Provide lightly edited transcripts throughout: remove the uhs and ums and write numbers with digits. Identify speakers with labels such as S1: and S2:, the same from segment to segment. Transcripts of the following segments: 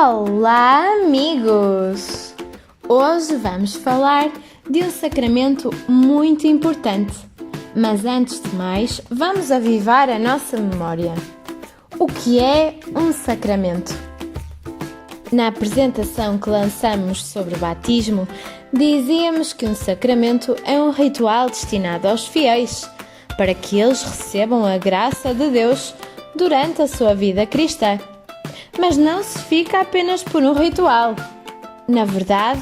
S1: Olá, amigos! Hoje vamos falar de um sacramento muito importante. Mas antes de mais, vamos avivar a nossa memória. O que é um sacramento? Na apresentação que lançamos sobre o batismo, dizíamos que um sacramento é um ritual destinado aos fiéis, para que eles recebam a graça de Deus durante a sua vida cristã. Mas não se fica apenas por um ritual. Na verdade,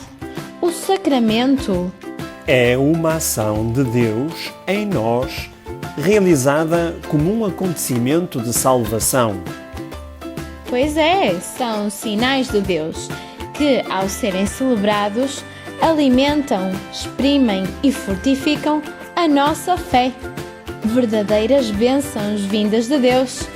S1: o sacramento
S2: é uma ação de Deus em nós, realizada como um acontecimento de salvação.
S1: Pois é, são sinais de Deus que, ao serem celebrados, alimentam, exprimem e fortificam a nossa fé. Verdadeiras bênçãos vindas de Deus,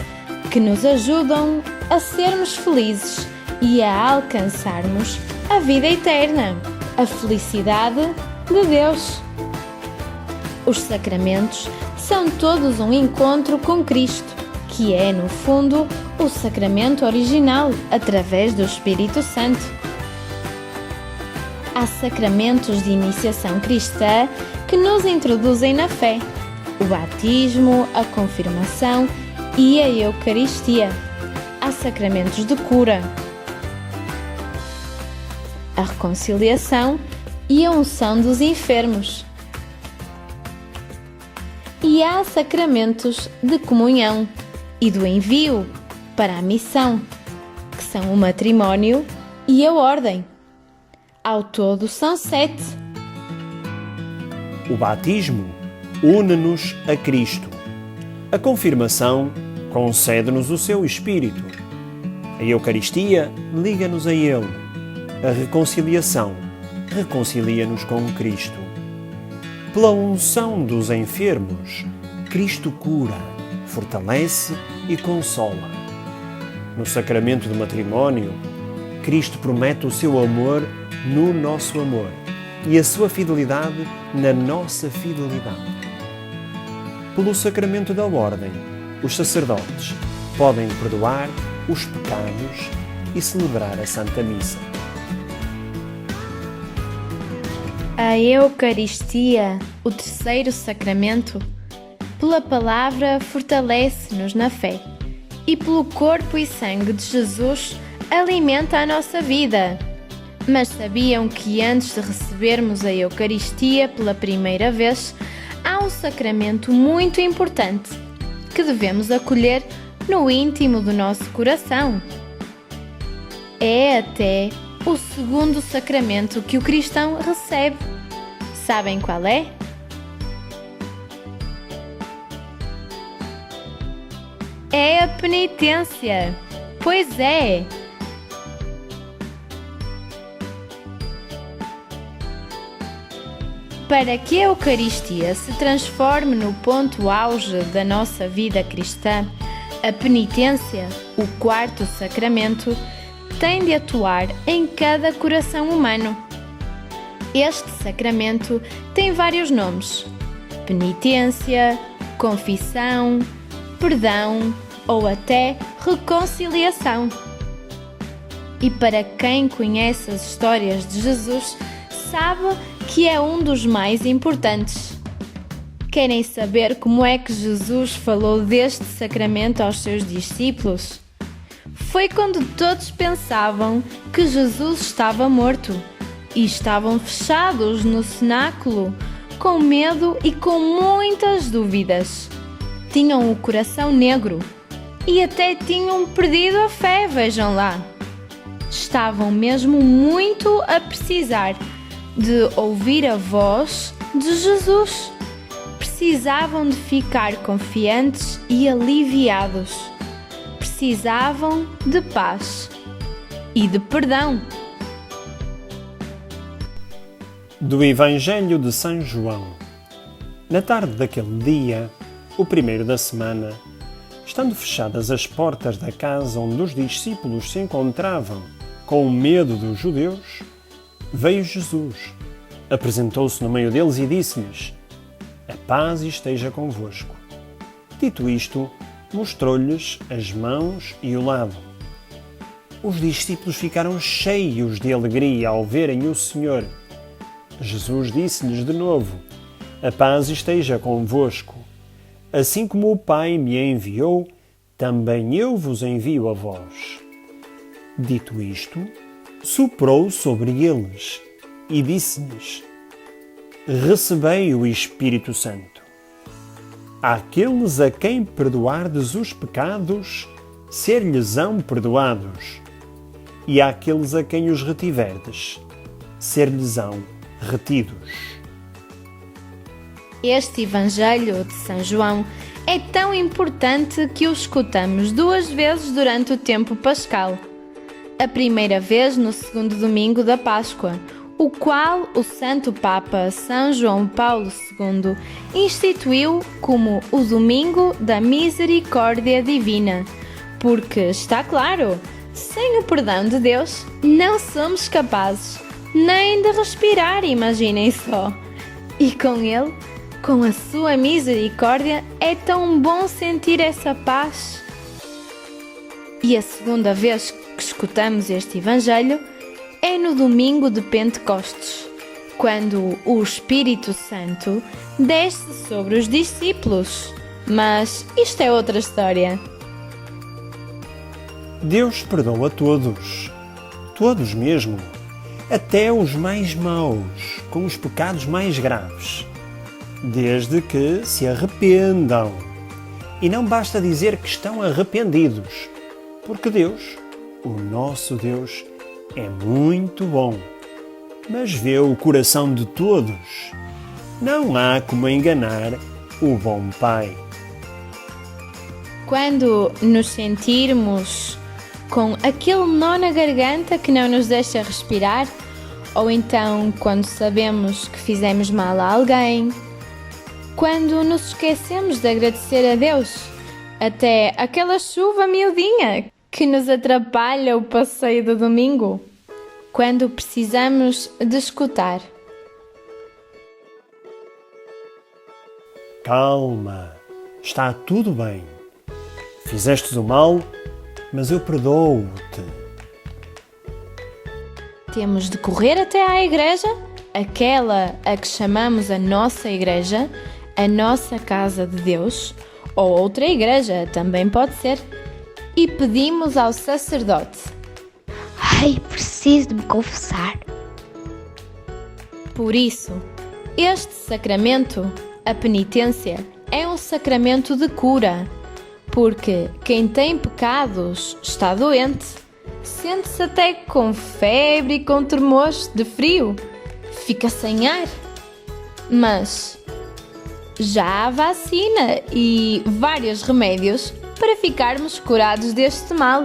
S1: que nos ajudam a sermos felizes e a alcançarmos a vida eterna, a felicidade de Deus. Os sacramentos são todos um encontro com Cristo, que é, no fundo, o sacramento original, através do Espírito Santo. Há sacramentos de iniciação cristã que nos introduzem na fé: o batismo, a confirmação e a Eucaristia. Há sacramentos de cura, a reconciliação e a unção dos enfermos. E há sacramentos de comunhão e do envio para a missão, que são o matrimónio e a ordem. Ao todo são 7.
S2: O batismo une-nos a Cristo. A confirmação concede-nos o seu Espírito. A Eucaristia liga-nos a Ele. A reconciliação reconcilia-nos com Cristo. Pela unção dos enfermos, Cristo cura, fortalece e consola. No sacramento do matrimónio, Cristo promete o seu amor no nosso amor e a sua fidelidade na nossa fidelidade. Pelo sacramento da ordem, os sacerdotes podem perdoar os pecados e celebrar a Santa Missa.
S1: A Eucaristia, o terceiro sacramento, pela palavra fortalece-nos na fé e pelo corpo e sangue de Jesus alimenta a nossa vida. Mas sabiam que antes de recebermos a Eucaristia pela primeira vez, há um sacramento muito importante que devemos acolher no íntimo do nosso coração. É até o segundo sacramento que o cristão recebe. Sabem qual é? É a penitência. Pois é! Para que a Eucaristia se transforme no ponto auge da nossa vida cristã, a penitência, o quarto sacramento, tem de atuar em cada coração humano. Este sacramento tem vários nomes: penitência, confissão, perdão ou até reconciliação. E para quem conhece as histórias de Jesus, sabe que é um dos mais importantes. Querem saber como é que Jesus falou deste sacramento aos seus discípulos? Foi quando todos pensavam que Jesus estava morto e estavam fechados no cenáculo, com medo e com muitas dúvidas. Tinham o coração negro e até tinham perdido a fé, vejam lá. Estavam mesmo muito a precisar de ouvir a voz de Jesus. Precisavam de ficar confiantes e aliviados. Precisavam de paz e de perdão.
S2: Do Evangelho de São João. Na tarde daquele dia, o primeiro da semana, estando fechadas as portas da casa onde os discípulos se encontravam, com medo dos judeus, veio Jesus, apresentou-se no meio deles e disse-lhes: "A paz esteja convosco." Dito isto, mostrou-lhes as mãos e o lado. Os discípulos ficaram cheios de alegria ao verem o Senhor. Jesus disse-lhes de novo: A paz esteja convosco. Assim como o Pai me enviou, também eu vos envio a vós. Dito isto, soprou sobre eles e disse-lhes: Recebei o Espírito Santo. Àqueles a quem perdoardes os pecados, ser-lhes-ão perdoados. E àqueles a quem os retiverdes, ser-lhes-ão retidos.
S1: Este Evangelho de São João é tão importante que o escutamos 2 vezes durante o tempo pascal. A primeira vez no segundo domingo da Páscoa, o qual o Santo Papa São João Paulo II instituiu como o Domingo da Misericórdia Divina, porque, está claro, sem o perdão de Deus não somos capazes nem de respirar, imaginem só. E com Ele, com a sua misericórdia, é tão bom sentir essa paz. E a segunda vez que escutamos este Evangelho é no domingo de Pentecostes, quando o Espírito Santo desce sobre os discípulos. Mas isto é outra história.
S2: Deus perdoa todos, todos mesmo, até os mais maus, com os pecados mais graves, desde que se arrependam. E não basta dizer que estão arrependidos, porque Deus, o nosso Deus, é muito bom, mas vê o coração de todos. Não há como enganar o bom Pai.
S1: Quando nos sentirmos com aquele nó na garganta que não nos deixa respirar, ou então quando sabemos que fizemos mal a alguém, quando nos esquecemos de agradecer a Deus, até aquela chuva miudinha que nos atrapalha o passeio do domingo, quando precisamos de escutar.
S2: Calma, está tudo bem. Fizestes o mal, mas eu perdoo-te.
S1: Temos de correr até à igreja, aquela a que chamamos a nossa igreja, a nossa casa de Deus, ou outra igreja, também pode ser, e pedimos ao sacerdote:
S3: Ai, preciso de me confessar.
S1: Por isso, este sacramento, a penitência, é um sacramento de cura, porque quem tem pecados está doente, sente-se até com febre e com tremores de frio, fica sem ar. Mas já há vacina e vários remédios para ficarmos curados deste mal.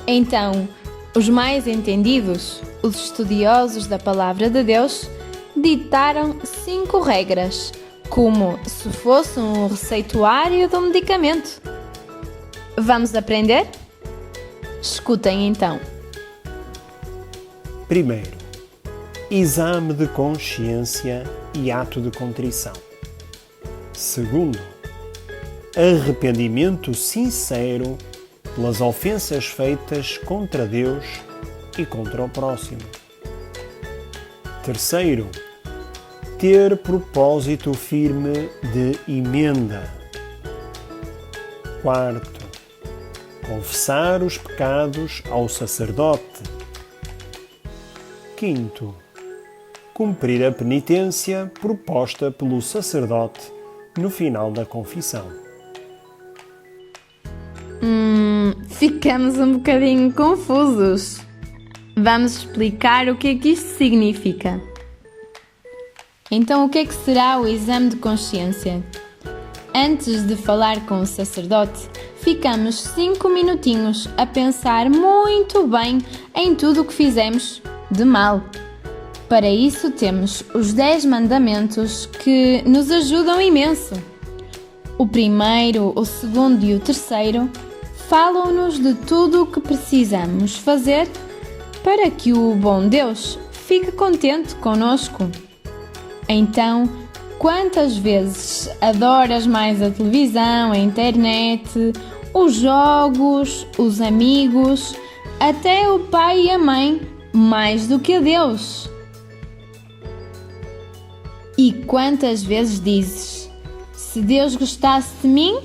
S1: Então, os mais entendidos, os estudiosos da Palavra de Deus, ditaram 5 regras, como se fosse um receituário de um medicamento. Vamos aprender? Escutem então.
S2: Primeiro, exame de consciência e ato de contrição. Segundo, arrependimento sincero pelas ofensas feitas contra Deus e contra o próximo. Terceiro, ter propósito firme de emenda. Quarto, confessar os pecados ao sacerdote. Quinto, cumprir a penitência proposta pelo sacerdote no final da confissão.
S1: Ficamos um bocadinho confusos. Vamos explicar o que é que isto significa. Então, o que é que será o exame de consciência? Antes de falar com o sacerdote, ficamos 5 minutinhos a pensar muito bem em tudo o que fizemos de mal. Para isso temos os 10 mandamentos que nos ajudam imenso. O primeiro, o segundo e o terceiro falam-nos de tudo o que precisamos fazer para que o bom Deus fique contente conosco. Então, quantas vezes adoras mais a televisão, a internet, os jogos, os amigos, até o pai e a mãe, mais do que a Deus. E quantas vezes dizes: se Deus gostasse de mim,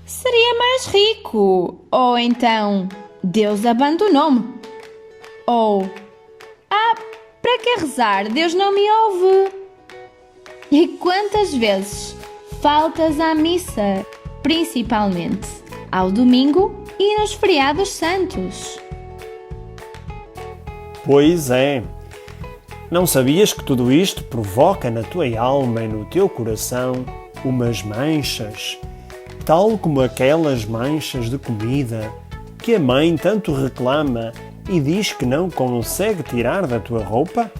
S1: seria mais rico. Ou então, Deus abandonou-me. Ou, para que rezar? Deus não me ouve. E quantas vezes faltas à missa, principalmente ao domingo e nos feriados santos?
S2: Pois é. Não sabias que tudo isto provoca na tua alma e no teu coração umas manchas, tal como aquelas manchas de comida que a mãe tanto reclama e diz que não consegue tirar da tua roupa?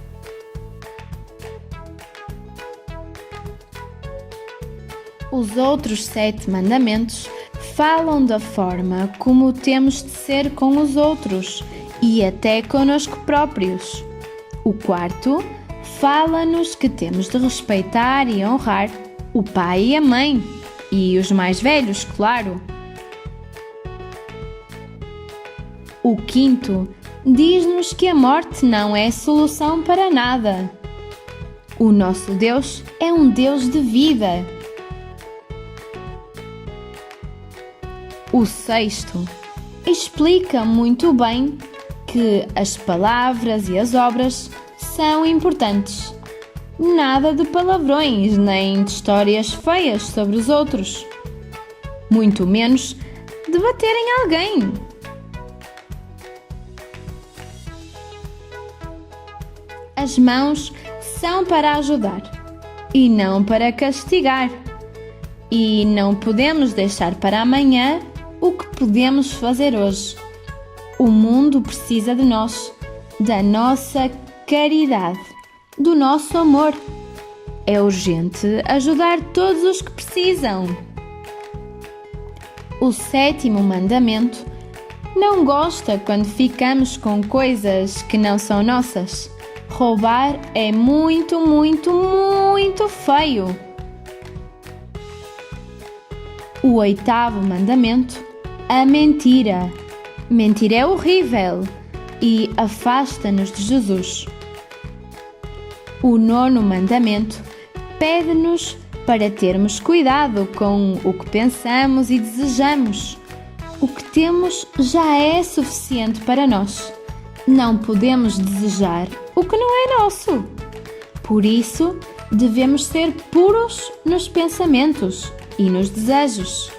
S1: Os outros 7 mandamentos falam da forma como temos de ser com os outros e até conosco próprios. O 4 fala-nos que temos de respeitar e honrar o pai e a mãe, e os mais velhos, claro. O 5 diz-nos que a morte não é solução para nada. O nosso Deus é um Deus de vida. O 6 explica muito bem que as palavras e as obras são importantes. Nada de palavrões nem de histórias feias sobre os outros. Muito menos de bater em alguém. As mãos são para ajudar e não para castigar. E não podemos deixar para amanhã o que podemos fazer hoje. O mundo precisa de nós, da nossa caridade, do nosso amor. É urgente ajudar todos os que precisam. O 7º mandamento não gosta quando ficamos com coisas que não são nossas. Roubar é muito, muito, muito feio. O 8º mandamento, a mentira. Mentir é horrível e afasta-nos de Jesus. O 9º mandamento pede-nos para termos cuidado com o que pensamos e desejamos. O que temos já é suficiente para nós. Não podemos desejar o que não é nosso. Por isso, devemos ser puros nos pensamentos e nos desejos.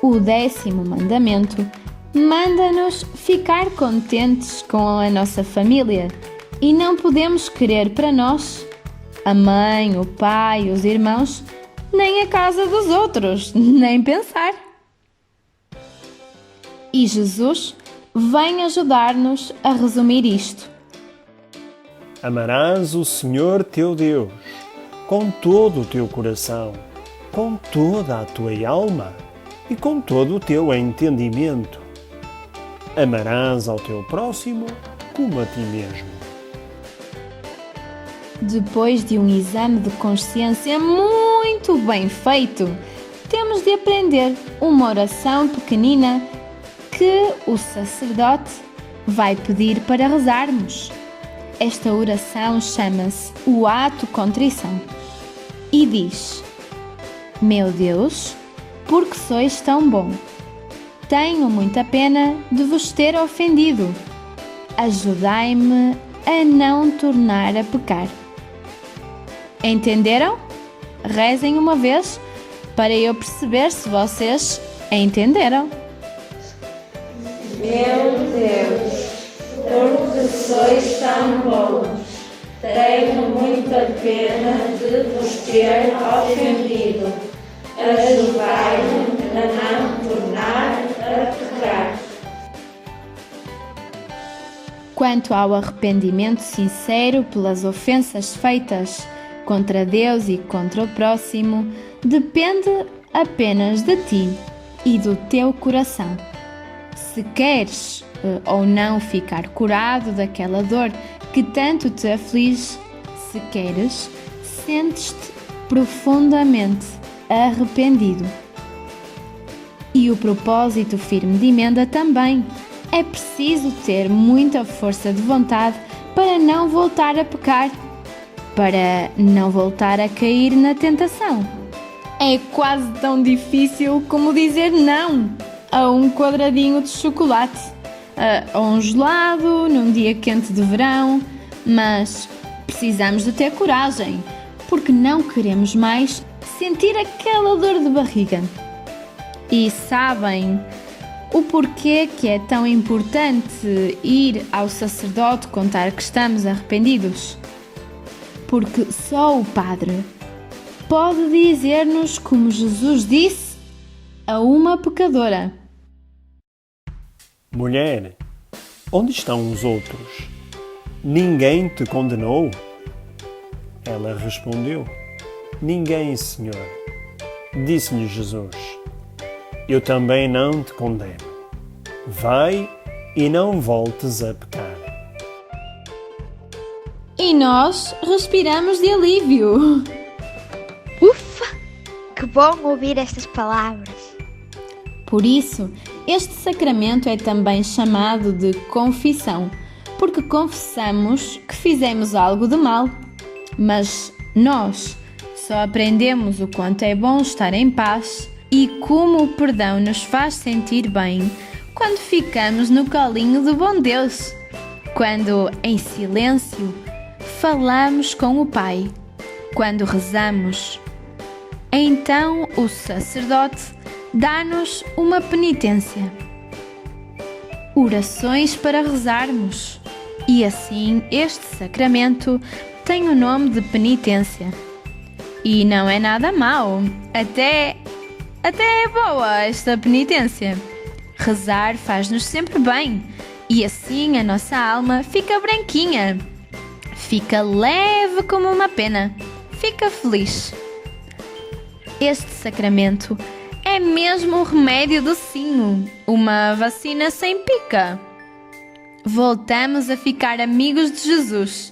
S1: O 10º mandamento manda-nos ficar contentes com a nossa família e não podemos querer para nós a mãe, o pai, os irmãos, nem a casa dos outros, nem pensar. E Jesus vem ajudar-nos a resumir isto.
S2: Amarás o Senhor teu Deus com todo o teu coração, com toda a tua alma e com todo o teu entendimento. Amarás ao teu próximo como a ti mesmo.
S1: Depois de um exame de consciência muito bem feito, temos de aprender uma oração pequenina que o sacerdote vai pedir para rezarmos. Esta oração chama-se o ato contrição e diz: Meu Deus, porque sois tão bom, tenho muita pena de vos ter ofendido. Ajudai-me a não tornar a pecar. Entenderam? Rezem uma vez para eu perceber se vocês entenderam.
S4: Meu Deus, porque sois tão bons, tenho muita pena de vos ter ofendido. Ajudai-me a não tornar a pecar.
S1: Quanto ao arrependimento sincero pelas ofensas feitas contra Deus e contra o próximo, depende apenas de ti e do teu coração. Se queres ou não ficar curado daquela dor que tanto te aflige, se queres, sentes-te profundamente arrependido. E o propósito firme de emenda também. é preciso ter muita força de vontade para não voltar a pecar, para não voltar a cair na tentação. É quase tão difícil como dizer não a um quadradinho de chocolate, a um gelado num dia quente de verão, mas precisamos de ter coragem, porque não queremos mais sentir aquela dor de barriga. E sabem o porquê que é tão importante ir ao sacerdote contar que estamos arrependidos? Porque só o Padre pode dizer-nos como Jesus disse a uma pecadora:
S2: Mulher, onde estão os outros? Ninguém te condenou? Ela respondeu: Ninguém, Senhor. Disse-lhe Jesus: Eu também não te condeno. Vai e não voltes a pecar.
S1: E nós respiramos de alívio.
S3: Ufa! Que bom ouvir estas palavras.
S1: Por isso, este sacramento é também chamado de confissão, porque confessamos que fizemos algo de mal. Mas nós só aprendemos o quanto é bom estar em paz e como o perdão nos faz sentir bem quando ficamos no colinho do bom Deus, quando, em silêncio, falamos com o Pai, quando rezamos. Então o sacerdote dá-nos uma penitência, orações para rezarmos, e assim este sacramento tem o nome de penitência. E não é nada mau, até é boa esta penitência. Rezar faz-nos sempre bem, e assim a nossa alma fica branquinha, fica leve como uma pena, fica feliz. Este sacramento é mesmo um remédio docinho, uma vacina sem pica. Voltamos a ficar amigos de Jesus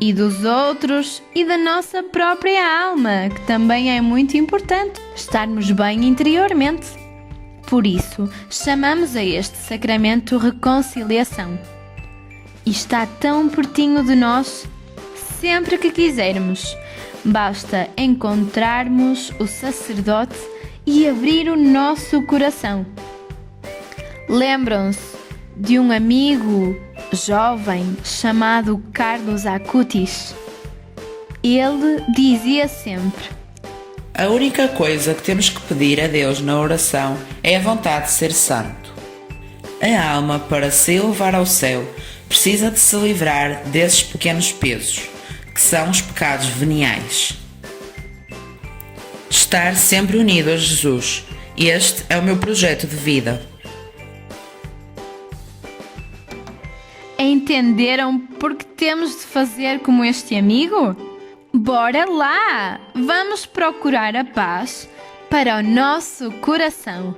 S1: e dos outros e da nossa própria alma, que também é muito importante estarmos bem interiormente. Por isso, chamamos a este sacramento reconciliação. E está tão pertinho de nós, sempre que quisermos. Basta encontrarmos o sacerdote e abrir o nosso coração. Lembram-se de um amigo jovem chamado Carlos Acutis? Ele dizia sempre:
S5: a única coisa que temos que pedir a Deus na oração é a vontade de ser santo. A alma, para se elevar ao céu, precisa de se livrar desses pequenos pesos, que são os pecados veniais. Estar sempre unido a Jesus. Este é o meu projeto de vida.
S1: Entenderam porque temos de fazer como este amigo? Bora lá! Vamos procurar a paz para o nosso coração.